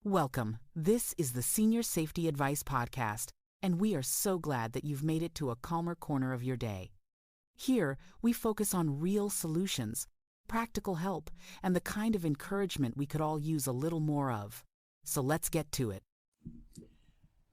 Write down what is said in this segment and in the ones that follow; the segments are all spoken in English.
Welcome. This is the Senior Safety Advice Podcast, and we are so glad that you've made it to a calmer corner of your day. Here, we focus on real solutions, practical help, and the kind of encouragement we could all use a little more of. So let's get to it.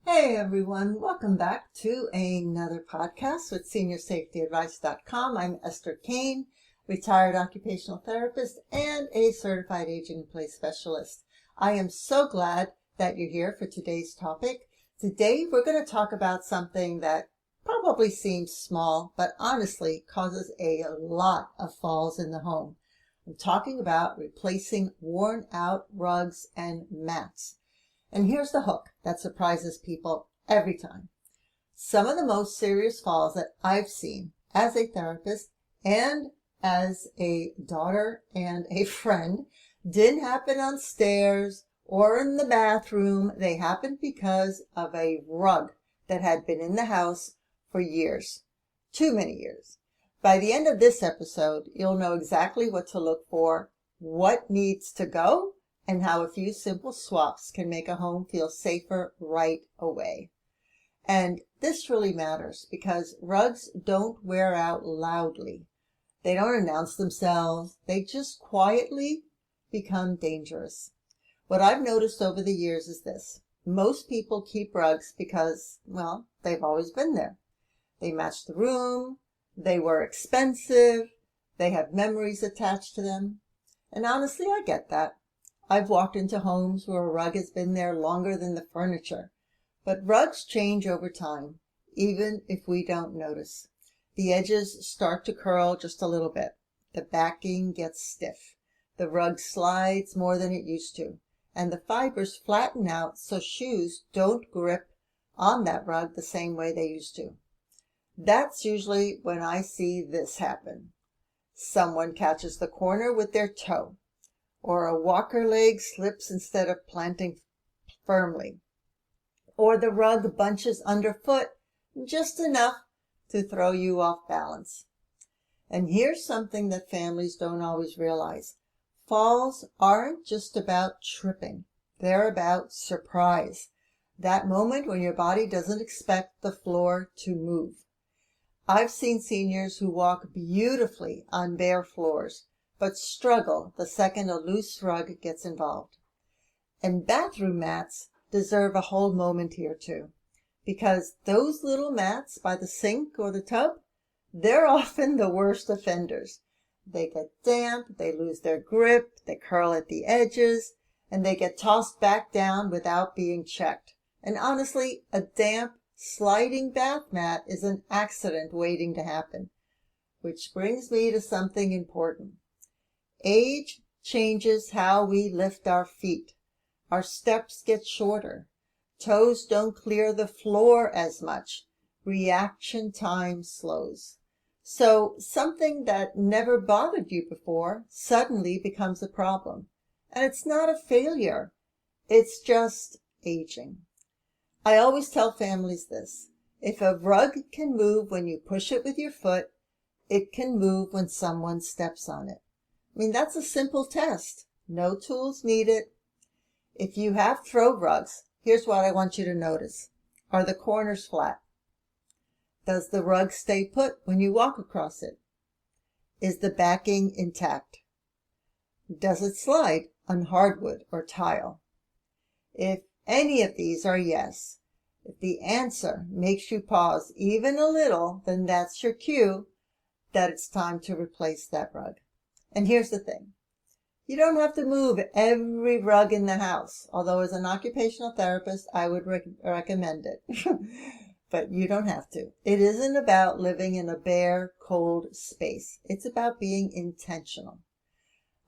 Hey everyone, welcome back to another podcast with SeniorSafetyAdvice.com. I'm Esther Kane, retired occupational therapist and a certified aging in place specialist. I am so glad that you're here for today's topic. Today we're going to talk about something that probably seems small, but honestly causes a lot of falls in the home. I'm talking about replacing worn out rugs and mats. And here's the hook that surprises people every time. Some of the most serious falls that I've seen as a therapist and as a daughter and a friend didn't happen on stairs or in the bathroom. They happened because of a rug that had been in the house for years, too many years. By the end of this episode, you'll know exactly what to look for, what needs to go, and how a few simple swaps can make a home feel safer right away. And this really matters because rugs don't wear out loudly. They don't announce themselves. They just quietly become dangerous. What I've noticed over the years is this. Most people keep rugs because, well, they've always been there. They match the room. They were expensive. They have memories attached to them. And honestly, I get that. I've walked into homes where a rug has been there longer than the furniture. But rugs change over time, even if we don't notice. The edges start to curl just a little bit. The backing gets stiff. The rug slides more than it used to. And the fibers flatten out so shoes don't grip on that rug the same way they used to. That's usually when I see this happen. Someone catches the corner with their toe, or a walker leg slips instead of planting firmly, or the rug bunches underfoot just enough to throw you off balance. And here's something that families don't always realize. Falls aren't just about tripping. They're about surprise. That moment when your body doesn't expect the floor to move. I've seen seniors who walk beautifully on bare floors, but struggle the second a loose rug gets involved. And bathroom mats deserve a whole moment here too, because those little mats by the sink or the tub, they're often the worst offenders. They get damp, they lose their grip, they curl at the edges, and they get tossed back down without being checked. And honestly, a damp, sliding bath mat is an accident waiting to happen. Which brings me to something important. Age changes how we lift our feet. Our steps get shorter. Toes don't clear the floor as much. Reaction time slows. So something that never bothered you before suddenly becomes a problem. And it's not a failure. It's just aging. I always tell families this. If a rug can move when you push it with your foot, it can move when someone steps on it. I mean, that's a simple test. No tools needed. If you have throw rugs, here's what I want you to notice. Are the corners flat? Does the rug stay put when you walk across it? Is the backing intact? Does it slide on hardwood or tile? If any of these are yes, if the answer makes you pause even a little, then that's your cue that it's time to replace that rug. And here's the thing. You don't have to move every rug in the house, although as an occupational therapist, I would recommend it. But you don't have to. It isn't about living in a bare, cold space. It's about being intentional.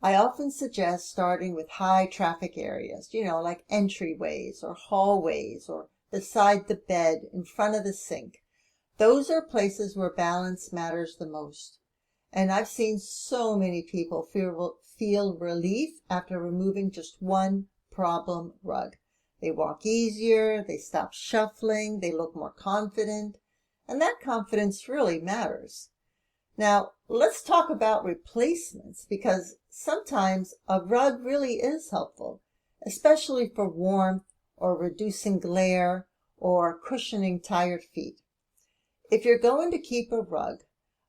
I often suggest starting with high traffic areas, like entryways or hallways or beside the bed, in front of the sink. Those are places where balance matters the most. And I've seen so many people feel relief after removing just one problem rug. They walk easier, they stop shuffling, they look more confident, and that confidence really matters. Now, let's talk about replacements, because sometimes a rug really is helpful, especially for warmth or reducing glare or cushioning tired feet. If you're going to keep a rug,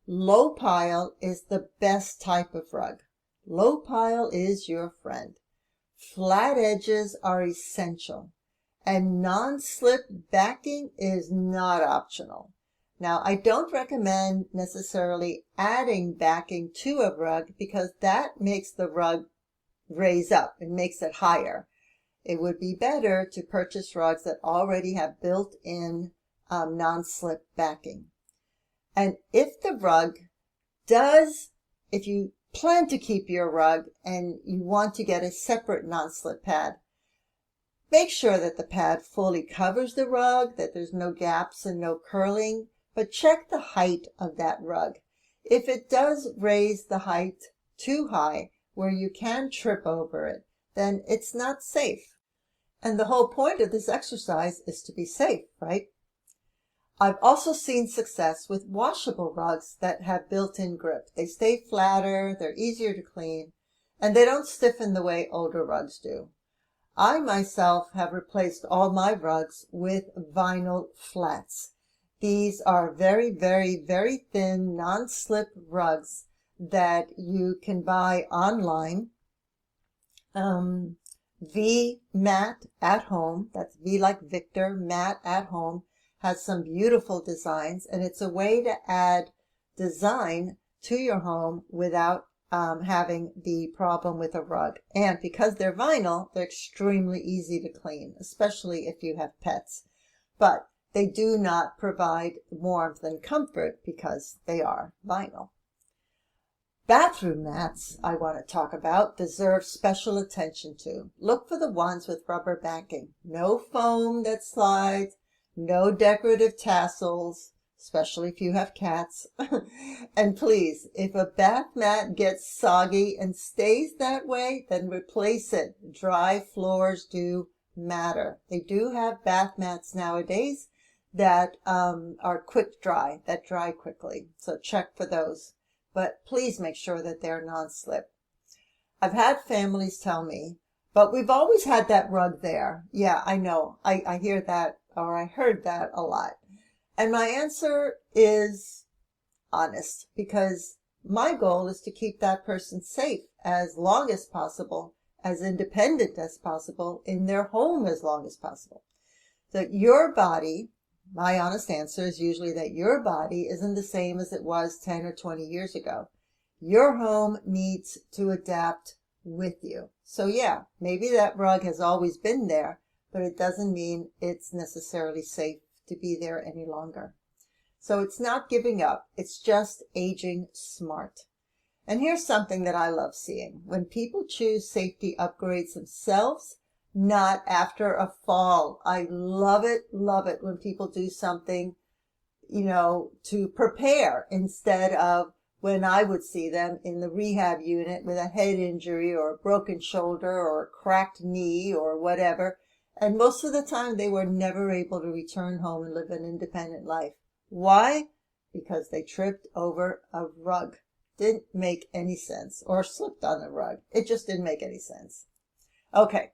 low pile is the best type of rug. Low pile is your friend. Flat edges are essential, and non-slip backing is not optional. Now, I don't recommend necessarily adding backing to a rug because that makes the rug raise up and makes it higher. It would be better to purchase rugs that already have built-in non-slip backing. And if you plan to keep your rug and you want to get a separate non-slip pad, make sure that the pad fully covers the rug, that there's no gaps and no curling, but check the height of that rug. If it does raise the height too high where you can trip over it, then it's not safe. And the whole point of this exercise is to be safe, right? I've also seen success with washable rugs that have built-in grip. They stay flatter, they're easier to clean, and they don't stiffen the way older rugs do. I myself have replaced all my rugs with vinyl flats. These are very, very, very thin, non-slip rugs that you can buy online. V Mat at Home, that's V like Victor, Mat at Home, has some beautiful designs, and it's a way to add design to your home without having the problem with a rug. And because they're vinyl, they're extremely easy to clean, especially if you have pets. But they do not provide warmth and comfort because they are vinyl. Bathroom mats, I want to talk about, deserve special attention to. Look for the ones with rubber backing. No foam that slides, no decorative tassels, especially if you have cats. And please, if a bath mat gets soggy and stays that way, then replace it. Dry floors do matter. They do have bath mats nowadays that are quick dry, that dry quickly. So check for those. But please make sure that they're non-slip. I've had families tell me, but we've always had that rug there. Yeah, I know. I hear that, or I heard that a lot. And my answer is honest, because my goal is to keep that person safe as long as possible, as independent as possible, in their home as long as possible. So your body, my honest answer is usually that your body isn't the same as it was 10 or 20 years ago. Your home needs to adapt with you. So yeah, maybe that rug has always been there, but it doesn't mean it's necessarily safe to be there any longer. So it's not giving up. It's just aging smart. And here's something that I love seeing. When people choose safety upgrades themselves, not after a fall. I love it when people do something, to prepare instead of when I would see them in the rehab unit with a head injury or a broken shoulder or a cracked knee or whatever. And most of the time they were never able to return home and live an independent life. Why? Because they tripped over a rug. Didn't make any sense. Or slipped on the rug. It just didn't make any sense. Okay.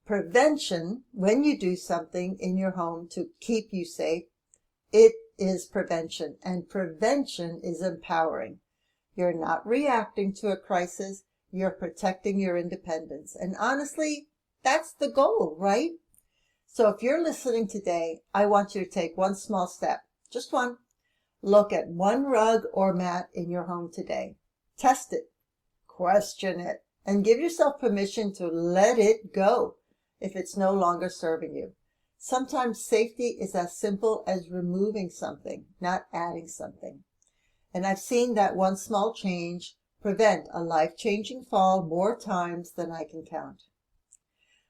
Prevention, when you do something in your home to keep you safe, it is prevention, and prevention is empowering. You're not reacting to a crisis, you're protecting your independence. And honestly, that's the goal, right? So if you're listening today, I want you to take one small step, just one. Look at one rug or mat in your home today. Test it, question it, and give yourself permission to let it go if it's no longer serving you. Sometimes safety is as simple as removing something, not adding something. And I've seen that one small change prevent a life-changing fall more times than I can count.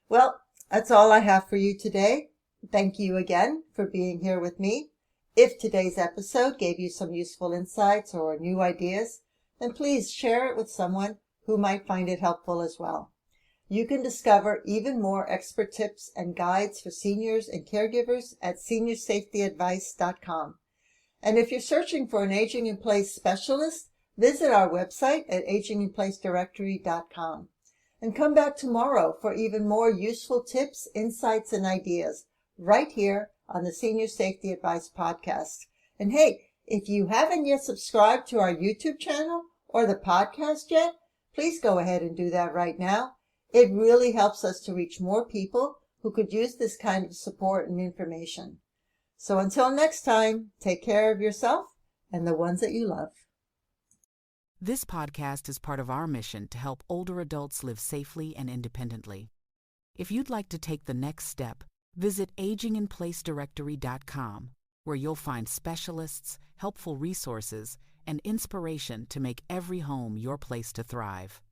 Well, that's all I have for you today. Thank you again for being here with me. If today's episode gave you some useful insights or new ideas, then please share it with someone who might find it helpful as well. You can discover even more expert tips and guides for seniors and caregivers at seniorsafetyadvice.com. And if you're searching for an aging in place specialist, visit our website at aginginplacedirectory.com. And come back tomorrow for even more useful tips, insights, and ideas right here on the Senior Safety Advice Podcast. And hey, if you haven't yet subscribed to our YouTube channel or the podcast yet, please go ahead and do that right now. It really helps us to reach more people who could use this kind of support and information. So until next time, take care of yourself and the ones that you love. This podcast is part of our mission to help older adults live safely and independently. If you'd like to take the next step, visit aginginplacedirectory.com, where you'll find specialists, helpful resources, and inspiration to make every home your place to thrive.